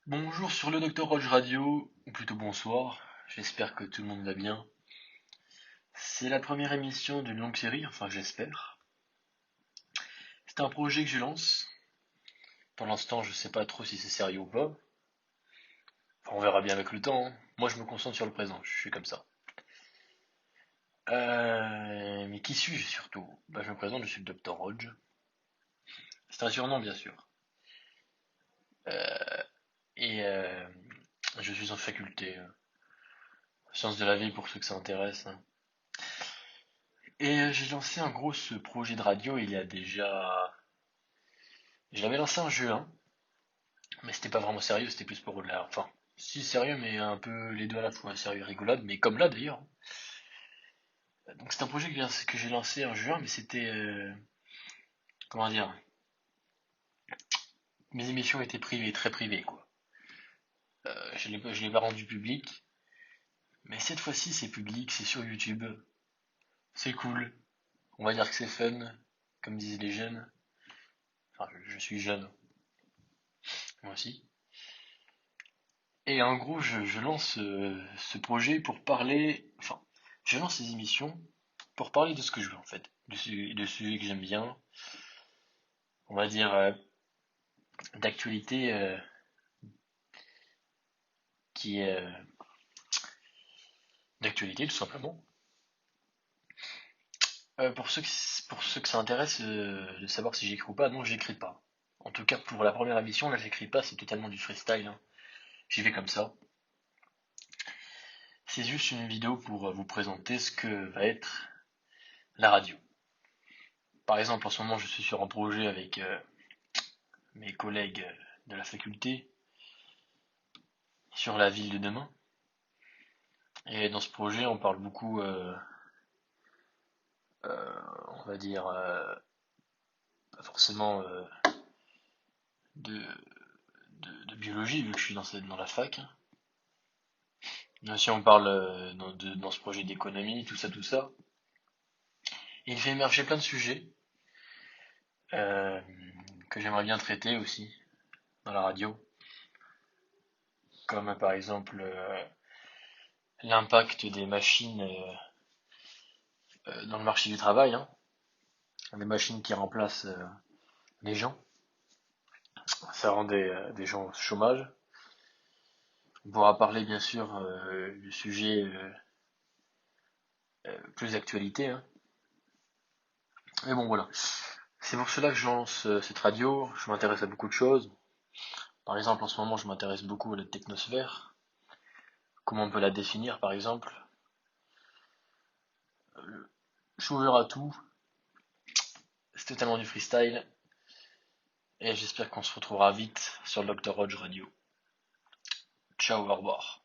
Bonjour sur le Dr Roge Radio, ou plutôt bonsoir, j'espère que tout le monde va bien. C'est la première émission d'une longue série, enfin j'espère. C'est un projet que je lance. Pour l'instant, je sais pas trop si c'est sérieux ou pas. Enfin, on verra bien avec le temps, hein. Moi, je me concentre sur le présent, je suis comme ça. Mais qui suis-je surtout? Je me présente, je suis le Dr Roge. C'est un surnom, bien sûr. Et je suis en faculté, sciences de la vie pour ceux que ça intéresse, hein. Et j'ai lancé un gros ce projet de radio il y a déjà. Je l'avais lancé en juin, mais c'était pas vraiment sérieux, c'était plus pour la. Enfin, si sérieux, mais un peu les deux à la fois, sérieux et rigolade, mais comme là d'ailleurs. Donc c'est un projet que j'ai lancé en juin, mais c'était. Comment dire? Mes émissions étaient privées, très privées, quoi. Je l'ai pas rendu public, mais cette fois-ci c'est public, c'est sur YouTube, c'est cool. On va dire que c'est fun, comme disent les jeunes. Enfin, je suis jeune, moi aussi. Et en gros, je lance ce projet pour parler. Enfin, je lance ces émissions pour parler de ce que je veux en fait, de sujets que j'aime bien, on va dire d'actualité qui est d'actualité tout simplement. Pour ceux que ça intéresse de savoir si j'écris ou pas, non, j'écris pas. En tout cas, pour la première émission, là, j'écris pas, c'est totalement du freestyle, hein. J'y vais comme ça. C'est juste une vidéo pour vous présenter ce que va être la radio. Par exemple, en ce moment, je suis sur un projet avec mes collègues de la faculté sur la ville de demain. Et dans ce projet, on parle beaucoup, on va dire, pas forcément de, de biologie, vu que je suis dans la fac. Mais aussi, on parle dans ce projet d'économie, tout ça, tout ça. Et il fait émerger plein de sujets euh, que j'aimerais bien traiter aussi dans la radio, comme par exemple l'impact des machines dans le marché du travail, hein, des machines qui remplacent les gens. Ça rend des gens au chômage. On pourra parler bien sûr du sujet plus d'actualité, hein. Mais bon voilà. C'est pour cela que je lance cette radio. Je m'intéresse à beaucoup de choses. Par exemple, en ce moment, je m'intéresse beaucoup à la technosphère. Comment on peut la définir, par exemple. Je suis ouvert à tout. C'est totalement du freestyle. Et j'espère qu'on se retrouvera vite sur le Dr. Roger Radio. Ciao, au revoir.